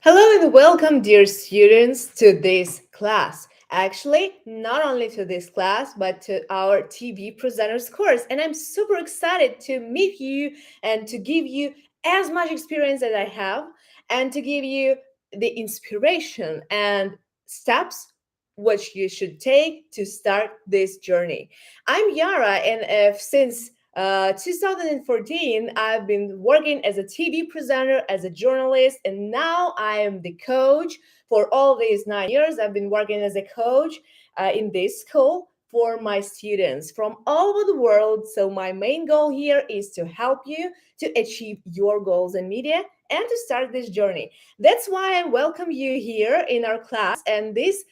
Hello and welcome, dear students, to this class. Actually, not only to this class, but to our TV presenters course. And I'm super excited to meet you and to give you as much experience as I have and to give you the inspiration and steps which you should take to start this journey. I'm Yara, and since 2014, I've been working as a TV presenter, as a journalist, and now I am the coach. For all these 9 years, I've been working as a coach in this school for my students from all over the world. So, my main goal here is to help you to achieve your goals in media and to start this journey. That's why I welcome you here in our class. And this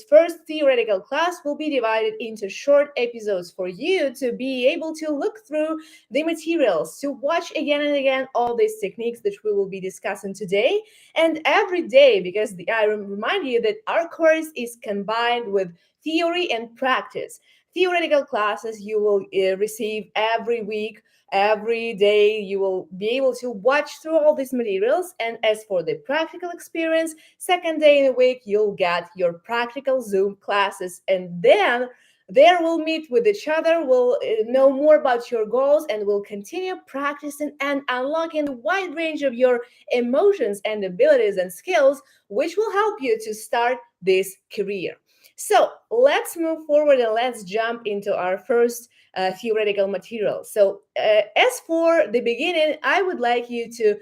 first theoretical class, will be divided into short episodes for you to be able to look through the materials, to watch again and again all these techniques that we will be discussing today and every day, because I remind you that our course is combined with theory and practice. Theoretical classes you will receive every week. Every day you will be able to watch through all these materials. And as for the practical experience, second day in a week you'll get your practical Zoom classes, and then there we'll meet with each other, we'll know more about your goals, and we'll continue practicing and unlocking a wide range of your emotions and abilities and skills, which will help you to start this career. So let's move forward and let's jump into our first theoretical material. So, as for the beginning, I would like you to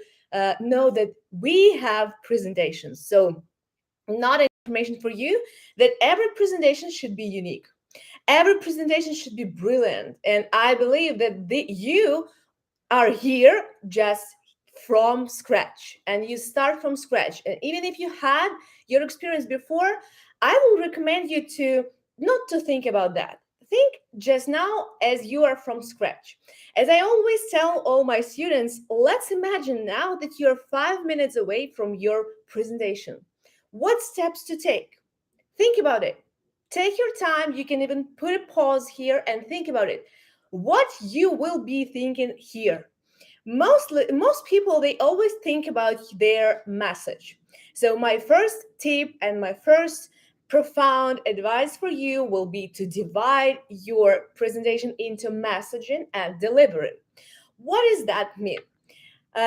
know that we have presentations. So, not information for you that every presentation should be unique. Every presentation should be brilliant. And I believe that you are here just from scratch, and you start from scratch. And even if you had your experience before, I will recommend you to not to think about that. Think just now as you are from scratch. As I always tell all my students, let's imagine now that you're 5 minutes away from your presentation. What steps to take? Think about it. Take your time. You can even put a pause here and think about it. What you will be thinking here. Most people, they always think about their message. So my first tip and my first profound advice for you will be to divide your presentation into messaging and delivery. What does that mean?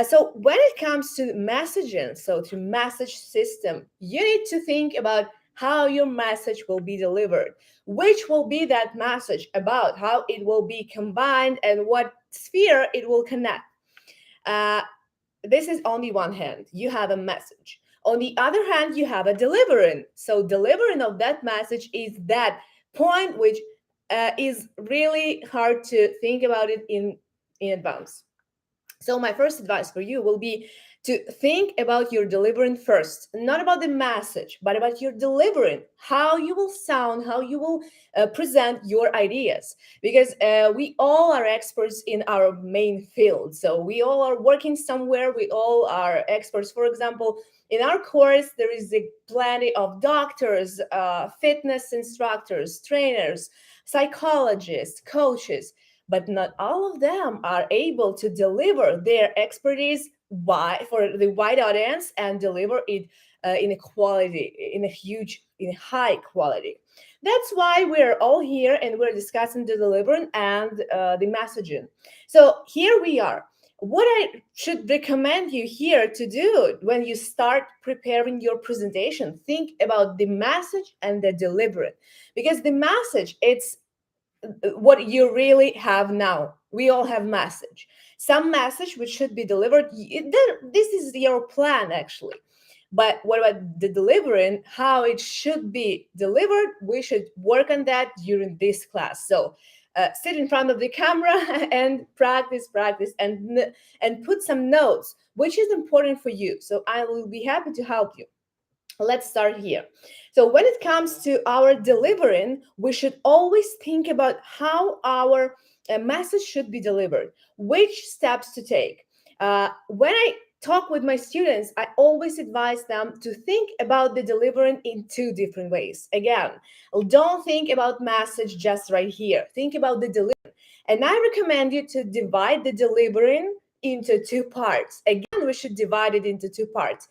So when it comes to messaging, so to message system, you need to think about how your message will be delivered, which will be that message about, how it will be combined, and what sphere it will connect. uh, this is on the one hand, you have a message. On the other hand, you have a delivering. So delivering of that message is that point which is really hard to think about it in advance. So my first advice for you will be to think about your delivering first, not about the message, but about your delivering, how you will sound, how you will present your ideas. Because we all are experts in our main field. So we all are working somewhere. We all are experts. For example, in our course, there is a plenty of doctors, fitness instructors, trainers, psychologists, coaches, but not all of them are able to deliver their expertise for the wide audience and deliver it in a quality, in a high quality. That's why we're all here and we're discussing the delivering and the messaging. So here we are. What I should recommend you here to do when you start preparing your presentation, think about the message and the delivery, because the message, it's what you really have now. We all have message, some message which should be delivered. This is your plan actually, but what about the delivering, how it should be delivered? We should work on that during this class. So sit in front of the camera and practice and put some notes which is important for you. So I will be happy to help you. Let's start here. So when it comes to our delivering, we should always think about how our message should be delivered, which steps to take. When I talk with my students, I always advise them to think about the delivering in two different ways. Again, don't think about message just right here. Think about the delivering. And I recommend you to divide the delivering into two parts. Again, we should divide it into two parts.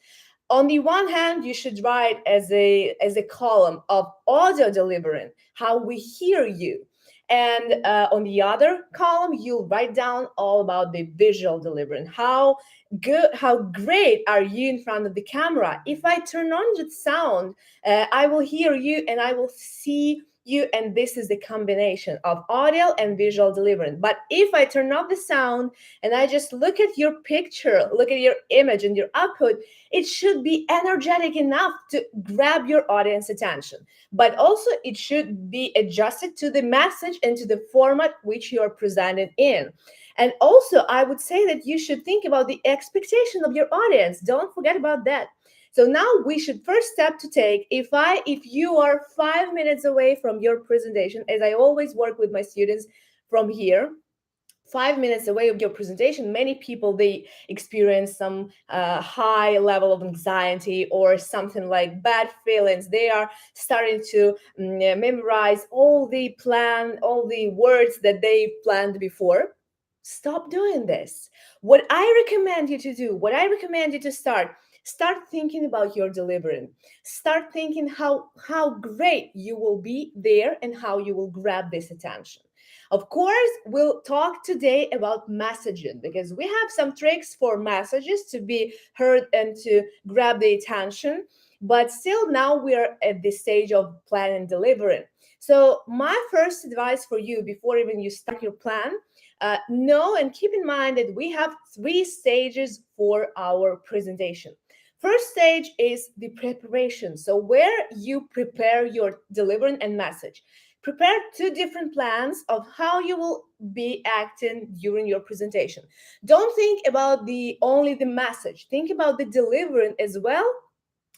On the one hand, you should write as a column of audio delivery, how we hear you. And on the other column, you'll write down all about the visual delivery. How good, how great are you in front of the camera? If I turn on the sound, I will hear you and I will see you, and this is the combination of audio and visual delivery. But if I turn off the sound and I just look at your picture, look at your image and your output, it should be energetic enough to grab your audience attention, but also it should be adjusted to the message and to the format which you are presented in. And also, I would say that you should think about the expectation of your audience. Don't forget about that. So now we should first step to take, if you are 5 minutes away from your presentation, as I always work with my students from here, 5 minutes away of your presentation, many people, they experience some high level of anxiety or something like bad feelings. They are starting to memorize all the words that they planned before. Stop doing this. What I recommend you to start thinking about your delivery. Start thinking how great you will be there and how you will grab this attention. Of course, we'll talk today about messaging because we have some tricks for messages to be heard and to grab the attention. But still, now we are at the stage of plan and delivering. So, my first advice for you before even you start your plan, know and keep in mind that we have 3 stages for our presentation. First stage is the preparation. So, where you prepare your delivering and message. Prepare 2 different plans of how you will be acting during your presentation. Don't think about the only the message. Think about the delivering as well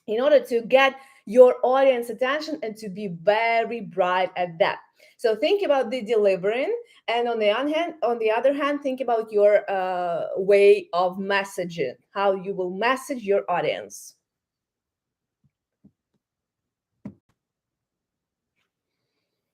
in order to get your audience attention and to be very bright at that. So think about the delivering, and on the other hand, think about your way of messaging, how you will message your audience.